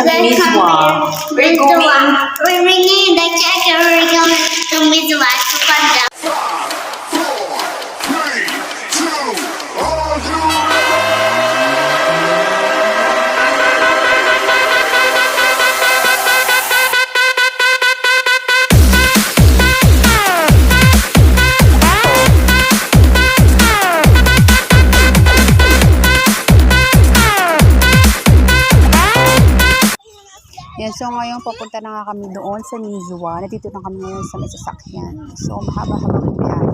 sa Mizwa. We're going... We're ringing the check and we're going to Mizwa to Panda. Yan, so ngayon papunta na nga kami doon sa Mizwa. Nandito na kami ngayon sa may sasakyan. So mahaba-haba ang biyahe.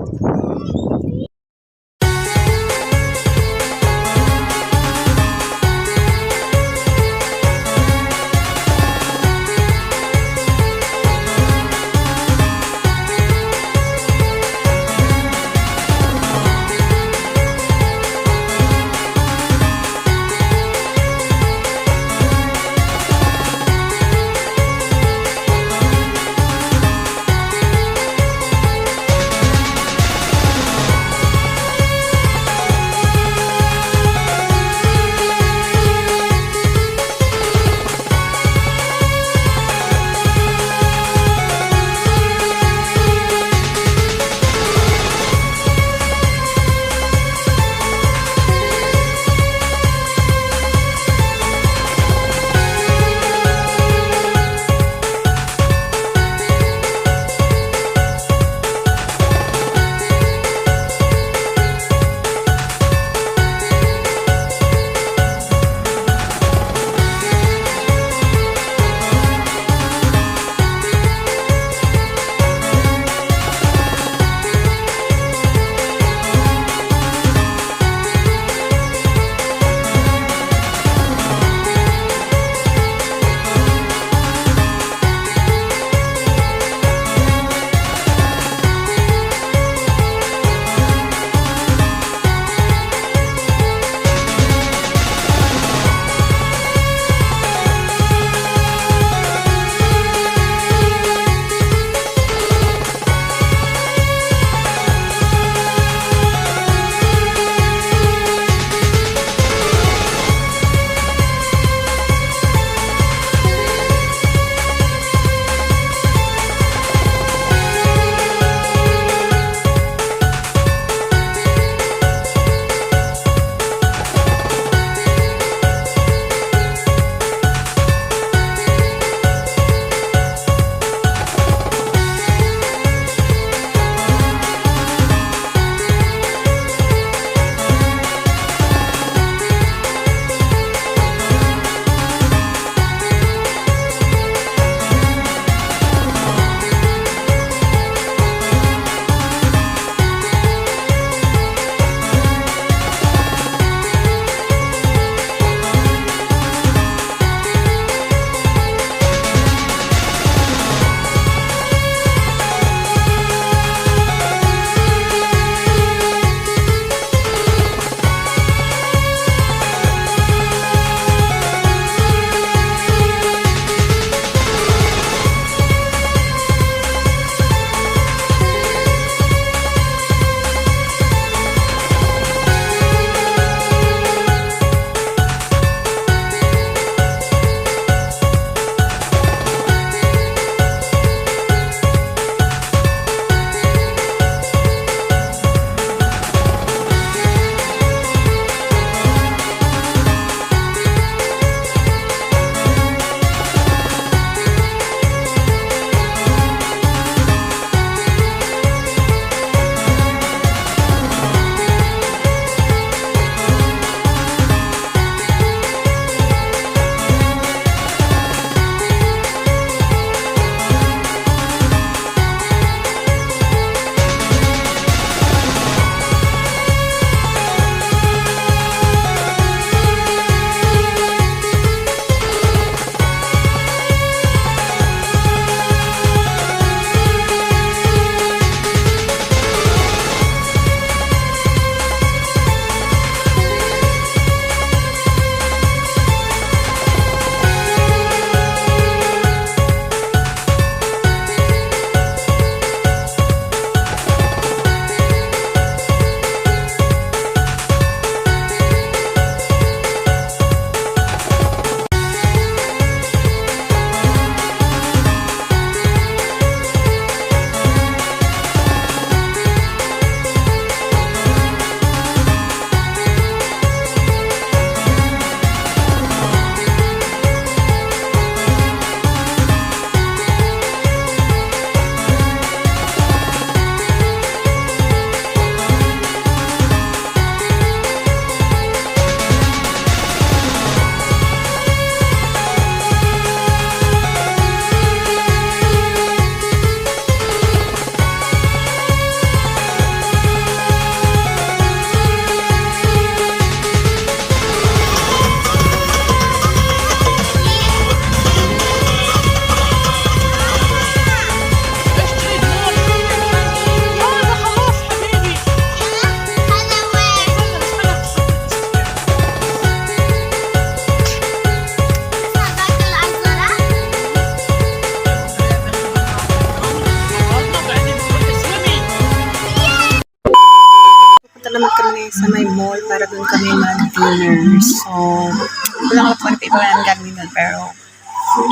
sa may mall para doon kami mag-dinner. So, hindi ko lang alam kung ano pa iba ang gagawin nun, pero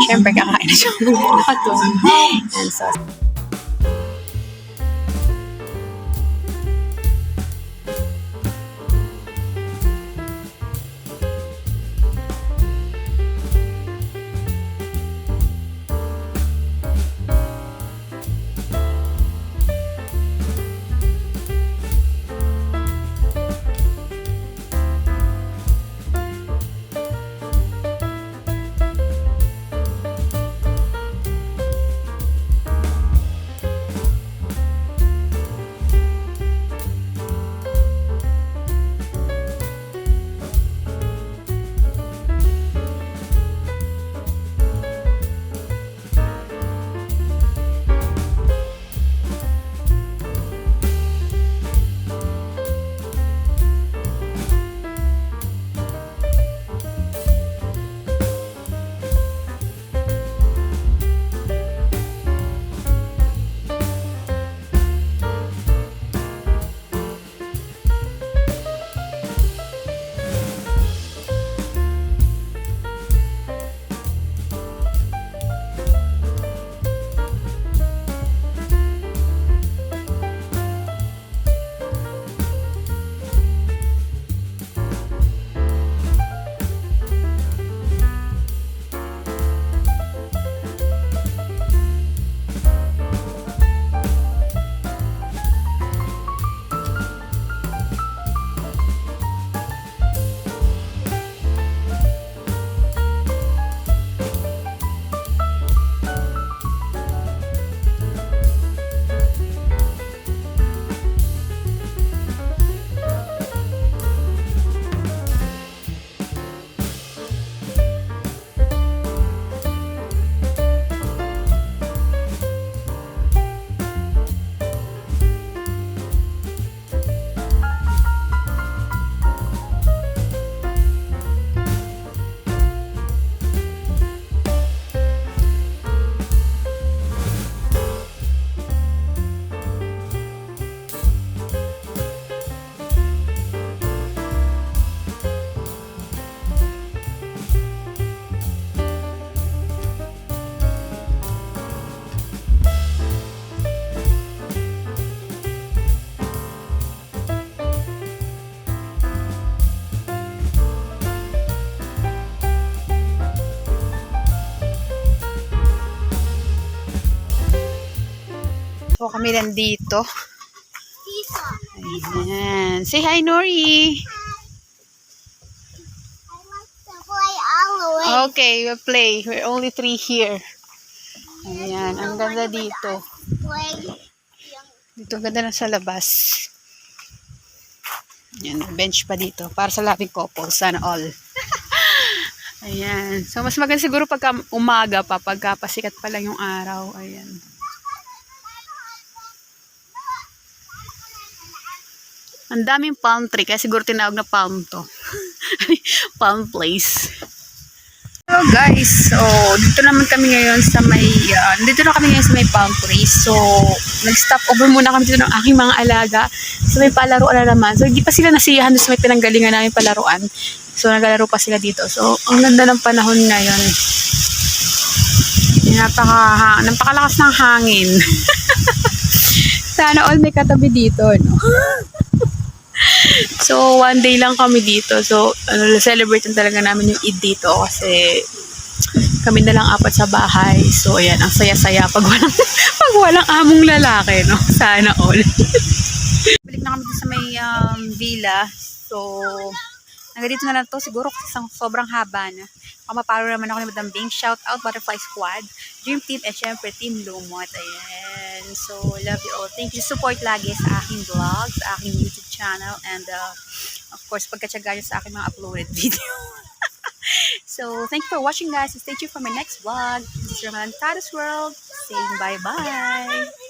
syempre kakain na siya lahat doon. And so, so kami nandito. Ayan. Say hi, Nori. I like to play all the way. Okay, we'll play. We're only 3 here. Ayan, ang ganda dito. Play. Dito, ang ganda na sa labas. Ayan, bench pa dito. Para sa loving couple. Sana all. Ayan. So, mas maganda siguro pagka umaga pa. Pagka pasikat pa lang yung araw. Ayan. Ang daming palm tree. Kaya siguro tinawag na palm to. Palm place. Hello guys, so dito naman kami ngayon sa may palm tree. So nag-stop over muna kami dito ng aking mga alaga sa may palaruan na naman. So hindi pa sila nasiyahan doon sa may pinanggalingan namin palaruan. So naglalaro pa sila dito. So ang ganda ng panahon ngayon. Napakalakas ng hangin. Sana all may katabi dito, no? So, one day lang kami dito. So, celebrate talaga namin yung Eid dito kasi kami na lang 4 sa bahay. So, ayan, ang saya-saya pag walang among lalaki, no? Sana all. Balik na kami dito sa may villa. So, hanggang dito na lang to. Siguro kasi sobrang haba na. Kamaparo naman ako ni Madam Bing. Shout out Butterfly Squad, Dream Team, and syempre Team Lumot. Ayan. So, love you all. Thank you. Support lagi sa aking vlog, sa aking YouTube channel, and of course, pagkatsaga nyo sa aking mga uploaded video. So, thank you for watching guys. Stay tuned for my next vlog. This is Ramadan Tadas World. Saying bye-bye.